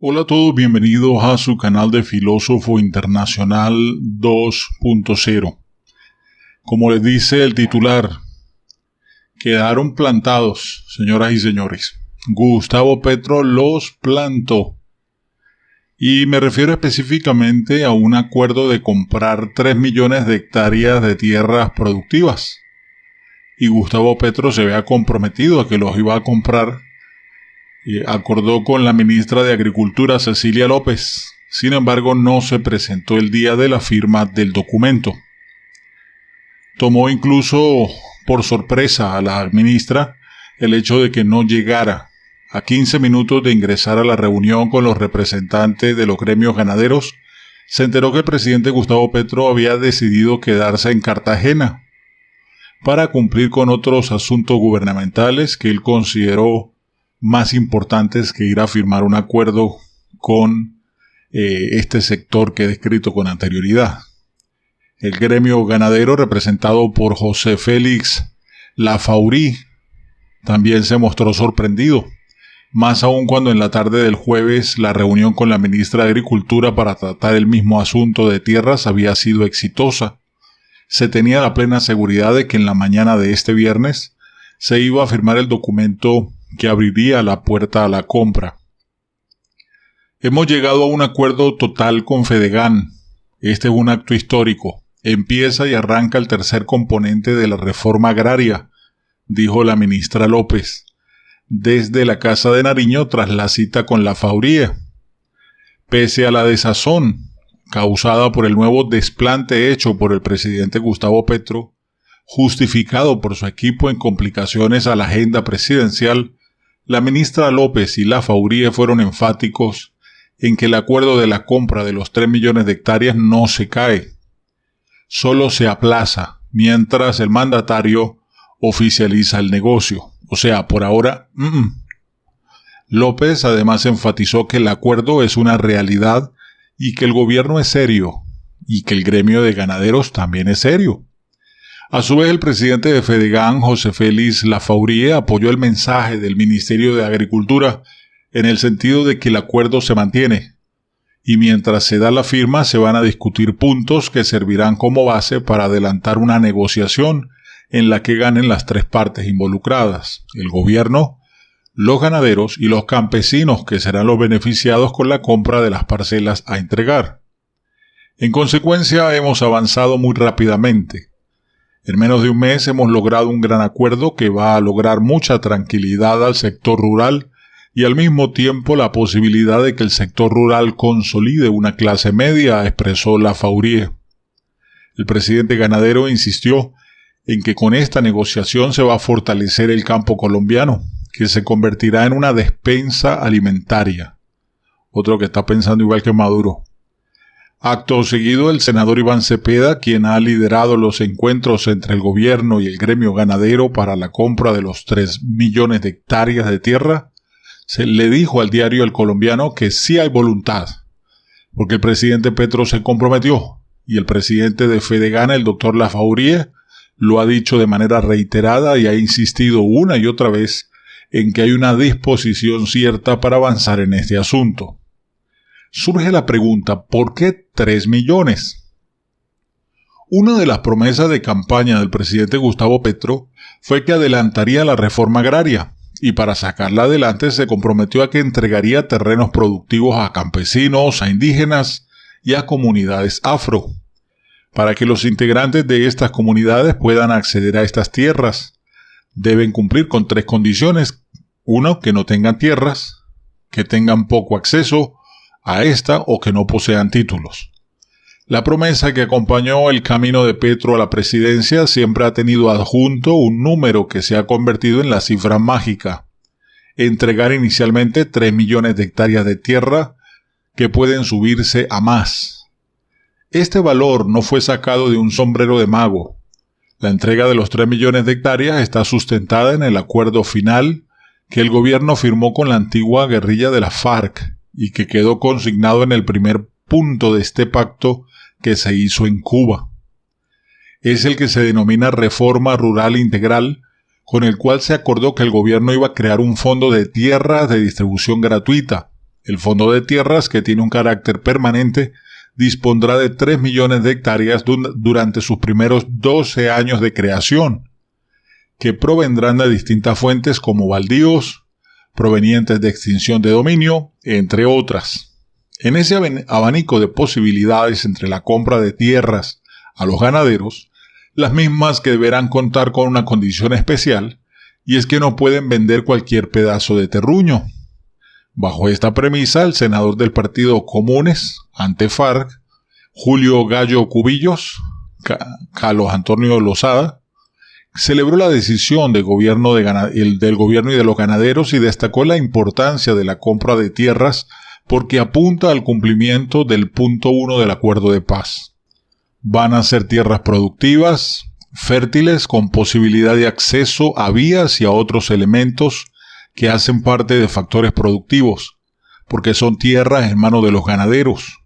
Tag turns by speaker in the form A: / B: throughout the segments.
A: Hola a todos, bienvenidos a su canal de Filósofo Internacional 2.0. Como les dice el titular, quedaron plantados, señoras y señores. Gustavo Petro los plantó. Y me refiero específicamente a un acuerdo de comprar 3 millones de hectáreas de tierras productivas. Y Gustavo Petro se había comprometido a que los iba a comprar. Acordó con la ministra de Agricultura, Cecilia López. Sin embargo, no se presentó el día de la firma del documento. Tomó incluso por sorpresa a la ministra el hecho de que no llegara. A 15 minutos de ingresar a la reunión con los representantes de los gremios ganaderos, se enteró que el presidente Gustavo Petro había decidido quedarse en Cartagena para cumplir con otros asuntos gubernamentales que él consideró más importantes que ir a firmar un acuerdo con este sector que he descrito con anterioridad. El gremio ganadero, representado por José Félix Lafaurí, también se mostró sorprendido, más aún cuando en la tarde del jueves la reunión con la ministra de Agricultura para tratar el mismo asunto de tierras había sido exitosa. Se tenía la plena seguridad de que en la mañana de este viernes se iba a firmar el documento que abriría la puerta a la compra. Hemos llegado a un acuerdo total con Fedegan. Este es un acto histórico. Empieza y arranca el tercer componente de la reforma agraria, dijo la ministra López, desde la Casa de Nariño tras la cita con Lafaurí. Pese a la desazón causada por el nuevo desplante hecho por el presidente Gustavo Petro, justificado por su equipo en complicaciones a la agenda presidencial, la ministra López y Lafaurí fueron enfáticos en que el acuerdo de la compra de los 3 millones de hectáreas no se cae, solo se aplaza mientras el mandatario oficializa el negocio. O sea, por ahora, López además enfatizó que el acuerdo es una realidad y que el gobierno es serio y que el gremio de ganaderos también es serio. A su vez, el presidente de Fedegan, José Félix Lafaurí, apoyó el mensaje del Ministerio de Agricultura en el sentido de que el acuerdo se mantiene y mientras se da la firma se van a discutir puntos que servirán como base para adelantar una negociación en la que ganen las tres partes involucradas, el gobierno, los ganaderos y los campesinos, que serán los beneficiados con la compra de las parcelas a entregar. En consecuencia, hemos avanzado muy rápidamente. En menos de un mes hemos logrado un gran acuerdo que va a lograr mucha tranquilidad al sector rural y al mismo tiempo la posibilidad de que el sector rural consolide una clase media, expresó Lafaurí. El presidente ganadero insistió en que con esta negociación se va a fortalecer el campo colombiano, que se convertirá en una despensa alimentaria. Otro que está pensando igual que Maduro. Acto seguido, el senador Iván Cepeda, quien ha liderado los encuentros entre el gobierno y el gremio ganadero para la compra de los 3 millones de hectáreas de tierra, le dijo al diario El Colombiano que sí hay voluntad, porque el presidente Petro se comprometió, y el presidente de Fedegan, el doctor Lafaurí, lo ha dicho de manera reiterada y ha insistido una y otra vez en que hay una disposición cierta para avanzar en este asunto. Surge la pregunta, ¿por qué 3 millones? Una de las promesas de campaña del presidente Gustavo Petro fue que adelantaría la reforma agraria y para sacarla adelante se comprometió a que entregaría terrenos productivos a campesinos, a indígenas y a comunidades afro, para que los integrantes de estas comunidades puedan acceder a estas tierras. Deben cumplir con 3 condiciones. 1, que no tengan tierras, que tengan poco acceso a esta o que no posean títulos. La promesa que acompañó el camino de Petro a la presidencia siempre ha tenido adjunto un número que se ha convertido en la cifra mágica: entregar inicialmente 3 millones de hectáreas de tierra que pueden subirse a más. Este valor no fue sacado de un sombrero de mago. La entrega de los 3 millones de hectáreas está sustentada en el acuerdo final que el gobierno firmó con la antigua guerrilla de la FARC y que quedó consignado en el primer punto de este pacto que se hizo en Cuba. Es el que se denomina Reforma Rural Integral, con el cual se acordó que el gobierno iba a crear un fondo de tierras de distribución gratuita, El Fondo de Tierras, que tiene un carácter permanente, dispondrá de 3 millones de hectáreas durante sus primeros 12 años de creación, que provendrán de distintas fuentes como baldíos, provenientes de extinción de dominio, entre otras. En ese abanico de posibilidades entre la compra de tierras a los ganaderos, las mismas que deberán contar con una condición especial, y es que no pueden vender cualquier pedazo de terruño. Bajo esta premisa, el senador del Partido Comunes, ante FARC, Julio Gallo Cubillos, Carlos Antonio Lozada, celebró la decisión del gobierno y de los ganaderos y destacó la importancia de la compra de tierras porque apunta al cumplimiento del punto 1 del acuerdo de paz. Van a ser tierras productivas, fértiles, con posibilidad de acceso a vías y a otros elementos que hacen parte de factores productivos, porque son tierras en manos de los ganaderos,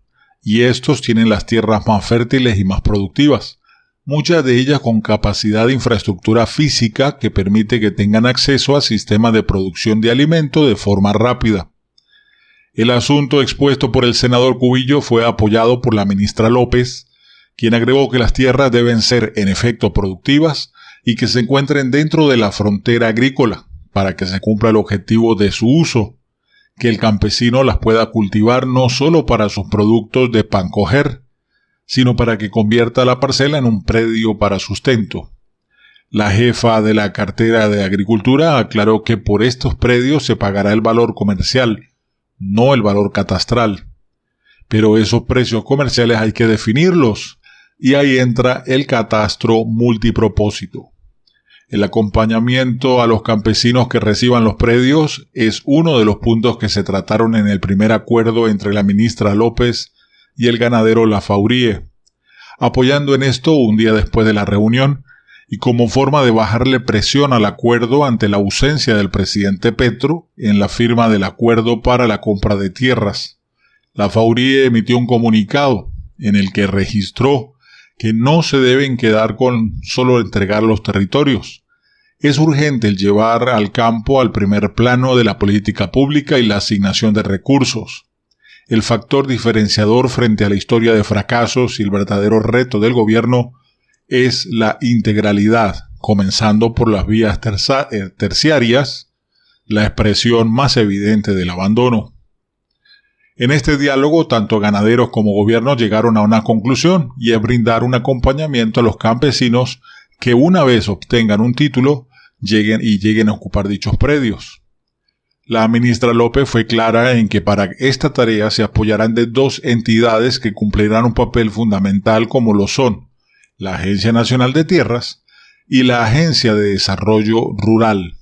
A: y estos tienen las tierras más fértiles y más productivas, muchas de ellas con capacidad de infraestructura física que permite que tengan acceso a sistemas de producción de alimento de forma rápida. El asunto expuesto por el senador Cubillo fue apoyado por la ministra López, quien agregó que las tierras deben ser en efecto productivas y que se encuentren dentro de la frontera agrícola, para que se cumpla el objetivo de su uso, que el campesino las pueda cultivar no solo para sus productos de pan coger, sino para que convierta la parcela en un predio para sustento. La jefa de la cartera de Agricultura aclaró que por estos predios se pagará el valor comercial, no el valor catastral. Pero esos precios comerciales hay que definirlos, y ahí entra el catastro multipropósito. El acompañamiento a los campesinos que reciban los predios es uno de los puntos que se trataron en el primer acuerdo entre la ministra López y el ganadero Lafaurie. Apoyando en esto un día después de la reunión y como forma de bajarle presión al acuerdo ante la ausencia del presidente Petro en la firma del acuerdo para la compra de tierras, Lafaurie emitió un comunicado en el que registró que no se deben quedar con solo entregar los territorios. Es urgente el llevar al campo al primer plano de la política pública y la asignación de recursos. El factor diferenciador frente a la historia de fracasos y el verdadero reto del gobierno es la integralidad, comenzando por las vías terciarias, la expresión más evidente del abandono. En este diálogo, tanto ganaderos como gobierno llegaron a una conclusión, y es brindar un acompañamiento a los campesinos que una vez obtengan un título, lleguen a ocupar dichos predios. La ministra López fue clara en que para esta tarea se apoyarán de 2 entidades que cumplirán un papel fundamental como lo son la Agencia Nacional de Tierras y la Agencia de Desarrollo Rural.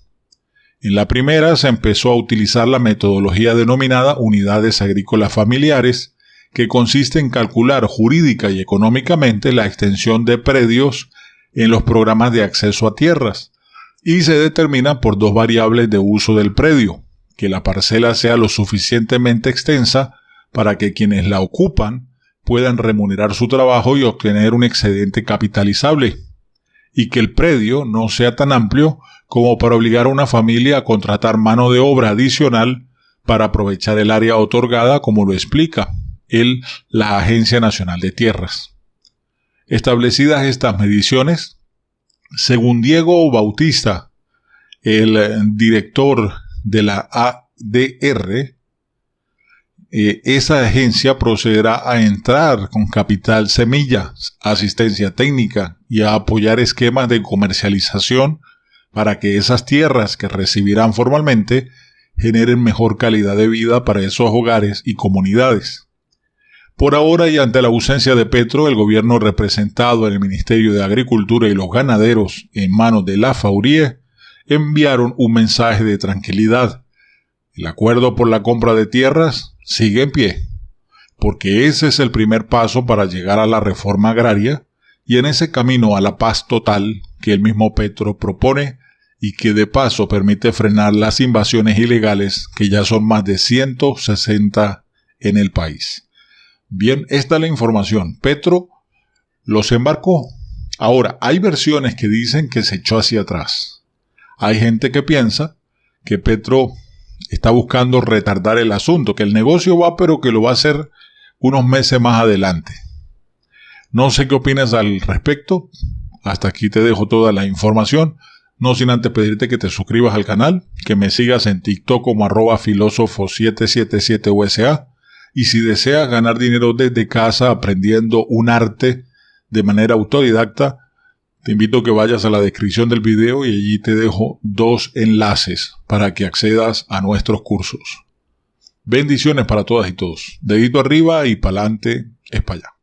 A: En la primera se empezó a utilizar la metodología denominada unidades agrícolas familiares, que consiste en calcular jurídica y económicamente la extensión de predios en los programas de acceso a tierras, y se determina por 2 variables de uso del predio: que la parcela sea lo suficientemente extensa para que quienes la ocupan puedan remunerar su trabajo y obtener un excedente capitalizable, y que el predio no sea tan amplio como para obligar a una familia a contratar mano de obra adicional para aprovechar el área otorgada, como lo explica la Agencia Nacional de Tierras. Establecidas estas mediciones, según Diego Bautista, el director de la ADR, esa agencia procederá a entrar con capital semilla, asistencia técnica y a apoyar esquemas de comercialización para que esas tierras que recibirán formalmente generen mejor calidad de vida para esos hogares y comunidades. Por ahora, y ante la ausencia de Petro, el gobierno representado en el Ministerio de Agricultura y los ganaderos en manos de Lafaurie enviaron un mensaje de tranquilidad. El acuerdo por la compra de tierras sigue en pie, porque ese es el primer paso para llegar a la reforma agraria y en ese camino a la paz total que el mismo Petro propone y que de paso permite frenar las invasiones ilegales que ya son más de 160 en el país. Bien, esta es la información. Petro los embarcó. Ahora, hay versiones que dicen que se echó hacia atrás. Hay gente que piensa que Petro está buscando retardar el asunto, que el negocio va, pero que lo va a hacer unos meses más adelante. No sé qué opinas al respecto. Hasta aquí te dejo toda la información. No sin antes pedirte que te suscribas al canal, que me sigas en TikTok como @filósofo777USA. Y si deseas ganar dinero desde casa aprendiendo un arte de manera autodidacta, te invito a que vayas a la descripción del video y allí te dejo 2 enlaces para que accedas a nuestros cursos. Bendiciones para todas y todos. Dedito arriba y pa'lante es para allá.